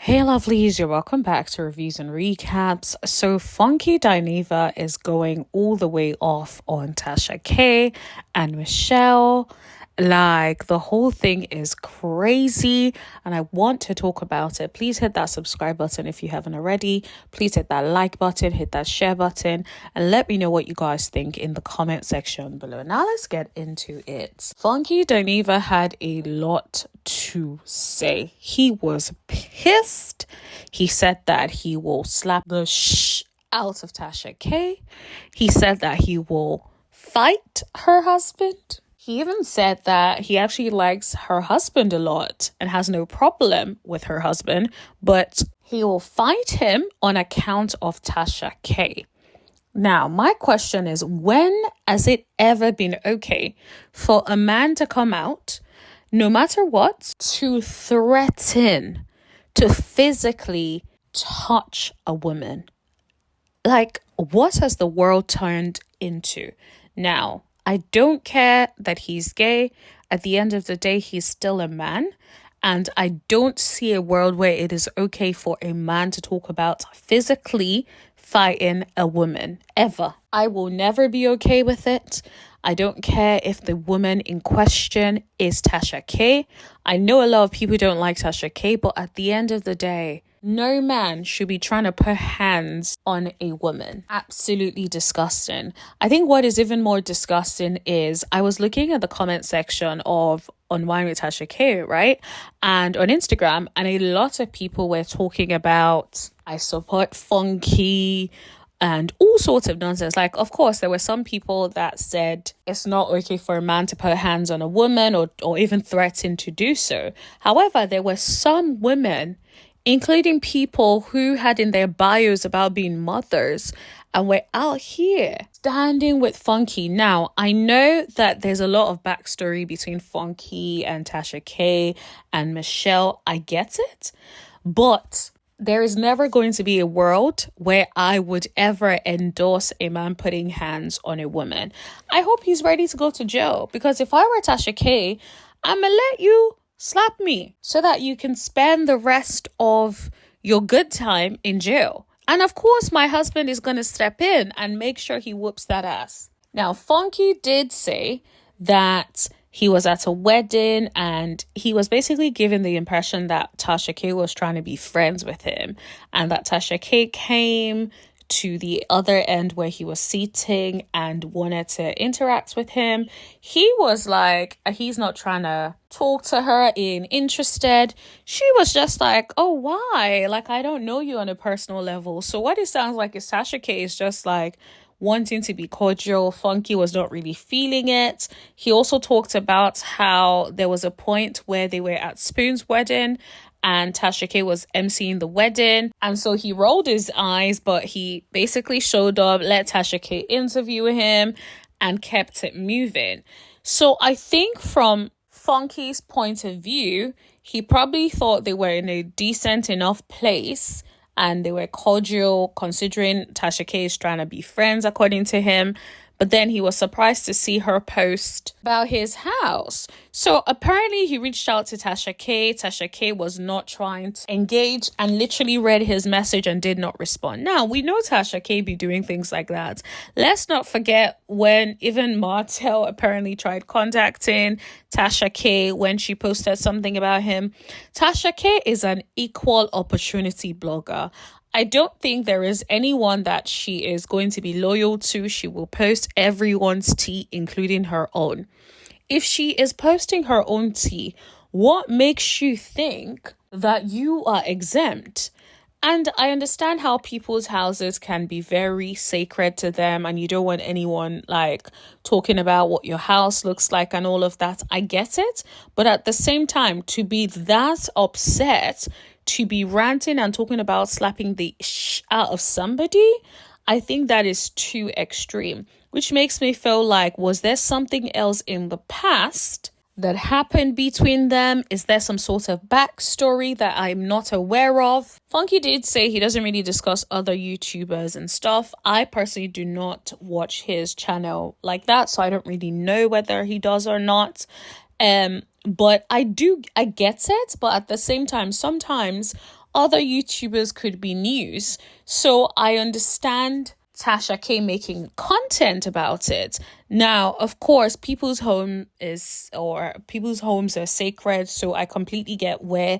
Hey lovelies, you're welcome back to Reviews and Recaps. So Funky Dineva is going all the way off on Tasha K and Michelle. Like, the whole thing is crazy and I want to talk about it. Please hit that subscribe button if you haven't already. Please hit that like button, hit that share button, and let me know what you guys think in the comment section below. Now let's get into it. Funky Dineva had a lot to say. He was pissed. He said that he will slap the out of Tasha K. He said that he will fight her husband. He even said that he actually likes her husband a lot and has no problem with her husband, but he will fight him on account of Tasha K. Now, my question is, when has it ever been okay for a man to come out, no matter what, to threaten to physically touch a woman? Like, what has the world turned into? Now, I don't care that he's gay. At the end of the day, he's still a man. And I don't see a world where it is okay for a man to talk about physically fighting a woman, ever. I will never be okay with it. I don't care if the woman in question is Tasha K. I know a lot of people don't like Tasha K, but at the end of the day, no man should be trying to put hands on a woman. Absolutely disgusting. I think what is even more disgusting is I was looking at the comment section of On Wine with Tasha K, right? And on Instagram, and a lot of people were talking about, I support Funky and all sorts of nonsense. Like, of course, there were some people that said it's not okay for a man to put hands on a woman or even threaten to do so. However, there were some women, including people who had in their bios about being mothers, and were out here standing with Funky. Now, I know that there's a lot of backstory between Funky and Tasha K and Michelle. I get it. But there is never going to be a world where I would ever endorse a man putting hands on a woman. I hope he's ready to go to jail, because if I were Tasha K, I'm going to let you slap me so that you can spend the rest of your good time in jail. And of course, my husband is going to step in and make sure he whoops that ass. Now, Funky did say that he was at a wedding and he was basically given the impression that Tasha K was trying to be friends with him, and that Tasha K came to the other end where he was seating and wanted to interact with him. He was like, he's not trying to talk to her, ain't interested. She was just like, oh, why? Like, I don't know you on a personal level. So what it sounds like is Tasha K is just like wanting to be cordial. Funky was not really feeling it. He also talked about how there was a point where they were at Spoon's wedding and Tasha K was emceeing the wedding. And so he rolled his eyes, but he basically showed up, let Tasha K interview him, and kept it moving. So I think from Funky's point of view, he probably thought they were in a decent enough place and they were cordial, considering Tasha K is trying to be friends, according to him. But then he was surprised to see her post about his house. So apparently he reached out to Tasha K. Tasha K was not trying to engage and literally read his message and did not respond. Now, we know Tasha K be doing things like that. Let's not forget when even Martell apparently tried contacting Tasha K when she posted something about him. Tasha K is an equal opportunity blogger. I don't think there is anyone that she is going to be loyal to. She will post everyone's tea, including her own. If she is posting her own tea, what makes you think that you are exempt? And I understand how people's houses can be very sacred to them and you don't want anyone like talking about what your house looks like and all of that. I get it. But at the same time, to be that upset, to be ranting and talking about slapping the out of somebody, I think that is too extreme, which makes me feel like, was there something else in the past that happened between them? Is there some sort of backstory that I'm not aware of? Funky did say he doesn't really discuss other YouTubers and stuff. I personally do not watch his channel like that, so I don't really know whether he does or not. But I get it. But at the same time, sometimes other YouTubers could be news. So I understand Tasha K making content about it. Now, of course, people's homes are sacred. So I completely get where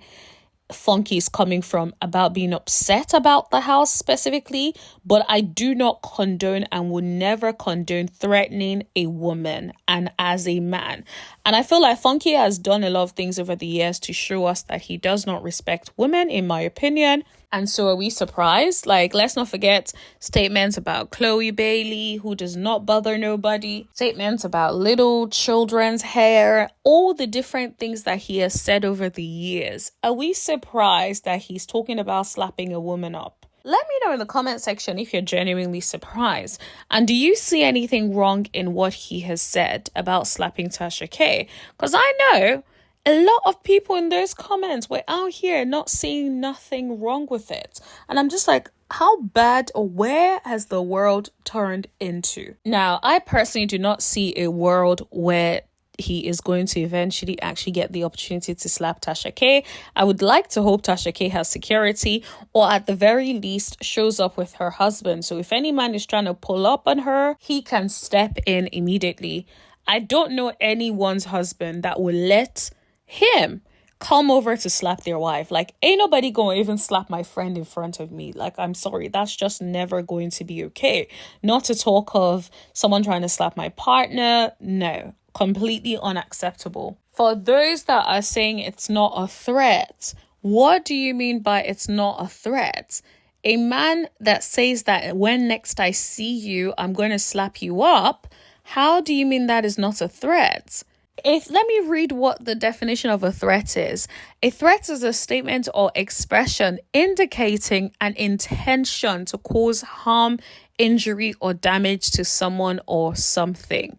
Funky is coming from about being upset about the house specifically, but I do not condone and will never condone threatening a woman and as a man. And I feel like Funky has done a lot of things over the years to show us that he does not respect women, in my opinion. And so are we surprised? Like, let's not forget statements about Chloe Bailey, who does not bother nobody. Statements about little children's hair. All the different things that he has said over the years. Are we surprised that he's talking about slapping a woman up? Let me know in the comment section if you're genuinely surprised. And do you see anything wrong in what he has said about slapping Tasha K? Because I know a lot of people in those comments were out here not seeing nothing wrong with it. And I'm just like, how bad or where has the world turned into? Now, I personally do not see a world where he is going to eventually actually get the opportunity to slap Tasha K. I would like to hope Tasha K has security, or at the very least shows up with her husband. So if any man is trying to pull up on her, he can step in immediately. I don't know anyone's husband that will let him come over to slap their wife. Like, ain't nobody gonna even slap my friend in front of me. Like, I'm sorry, that's just never going to be okay. Not to talk of someone trying to slap my partner. No, completely unacceptable. For those that are saying it's not a threat, what do you mean by it's not a threat? A man that says that when next I see you, I'm going to slap you up, how do you mean that is not a threat? Let me read what the definition of a threat is. A threat is a statement or expression indicating an intention to cause harm, injury, or damage to someone or something.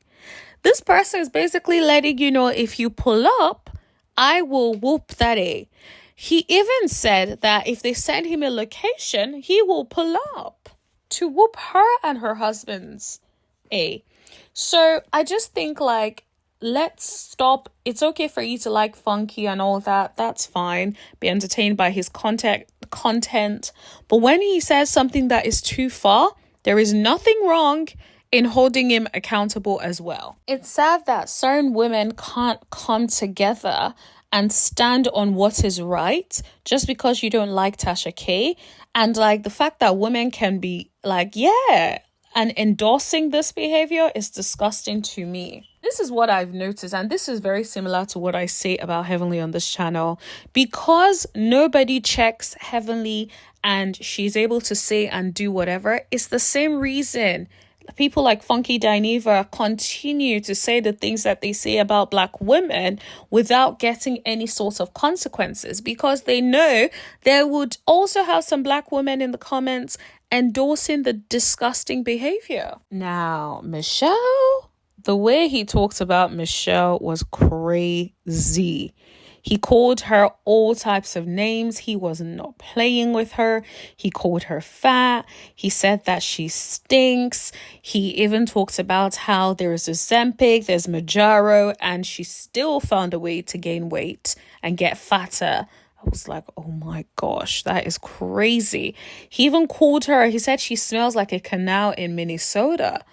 This person is basically letting you know, if you pull up, I will whoop that A. He even said that if they send him a location, he will pull up to whoop her and her husband's A. So I just think, like, let's stop. It's okay for you to like Funky and all that. That's fine. Be entertained by his content. But when he says something that is too far, there is nothing wrong in holding him accountable as well. It's sad that certain women can't come together and stand on what is right just because you don't like Tasha K. And like the fact that women can be like, yeah, and endorsing this behavior is disgusting to me. This is what I've noticed, and this is very similar to what I say about Heavenly on this channel. Because nobody checks Heavenly and she's able to say and do whatever, it's the same reason people like Funky Dineva continue to say the things that they say about Black women without getting any sort of consequences, because they know there would also have some Black women in the comments endorsing the disgusting behavior. Now, Michelle, the way he talked about Michelle was crazy. He called her all types of names. He was not playing with her. He called her fat. He said that she stinks. He even talked about how there is Ozempic, there's Mounjaro, and she still found a way to gain weight and get fatter. I was like, oh my gosh, that is crazy. He even called her, he said she smells like a canal in Minnesota.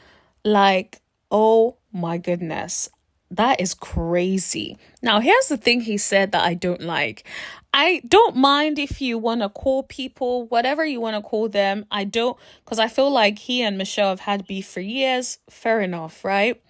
Like, oh my goodness. That is crazy. Now, here's the thing he said that I don't like. I don't mind if you want to call people whatever you want to call them. I don't, because I feel like he and Michelle have had beef for years. Fair enough, right?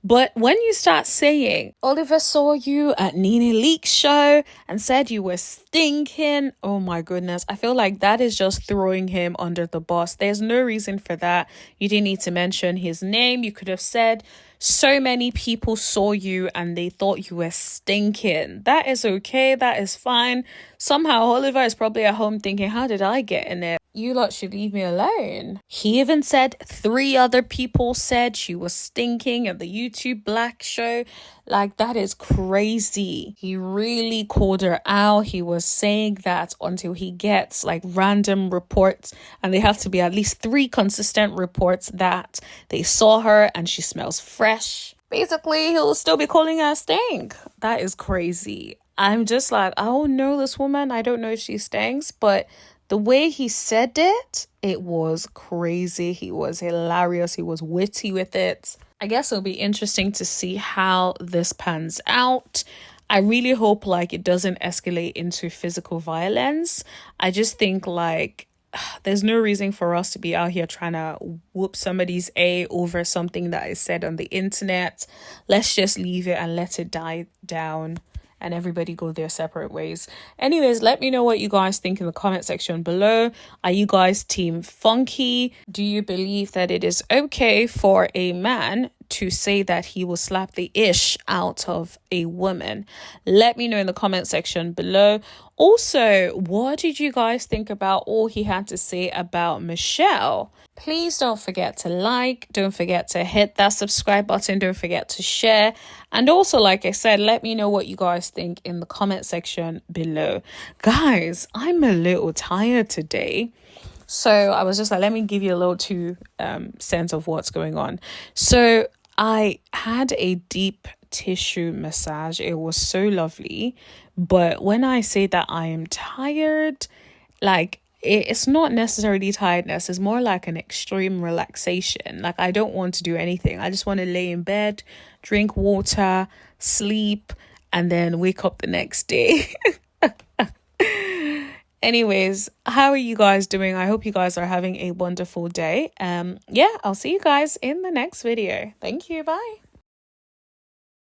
But when you start saying, Oliver saw you at Nene Leak's show and said you were stinking, oh my goodness, I feel like that is just throwing him under the bus. There's no reason for that. You didn't need to mention his name. You could have said, so many people saw you and they thought you were stinking. That is okay. That is fine. Somehow Oliver is probably at home thinking, how did I get in it? You lot should leave me alone. He even said 3 other people said she was stinking at the YouTube Black show. Like, that is crazy. He really called her out. He was saying that until he gets like random reports, and they have to be at least 3 consistent reports that they saw her and she smells fresh. Basically, he'll still be calling her a stink. That is crazy. I'm just like, I don't know this woman. I don't know if she stinks, but the way he said it, it was crazy. He was hilarious. He was witty with it. I guess it'll be interesting to see how this pans out. I really hope like it doesn't escalate into physical violence. I just think like there's no reason for us to be out here trying to whoop somebody's A over something that is said on the internet. Let's just leave it and let it die down and everybody go their separate ways. Anyways, let me know what you guys think in the comment section below. Are you guys team funky? Do you believe that it is okay for a man to say that he will slap the ish out of a woman? Let me know in the comment section below. Also, what did you guys think about all he had to say about Michelle? Please don't forget to like, don't forget to hit that subscribe button, don't forget to share. And also, like I said, let me know what you guys think in the comment section below. Guys, I'm a little tired today. So I was just like, let me give you a little sense of what's going on. So I had a deep tissue massage. It was so lovely. But when I say that I am tired, like it's not necessarily tiredness. It's more like an extreme relaxation. Like I don't want to do anything. I just want to lay in bed, drink water, sleep, and then wake up the next day. Anyways, how are you guys doing? I hope you guys are having a wonderful day. Yeah, I'll see you guys in the next video. Thank you. Bye.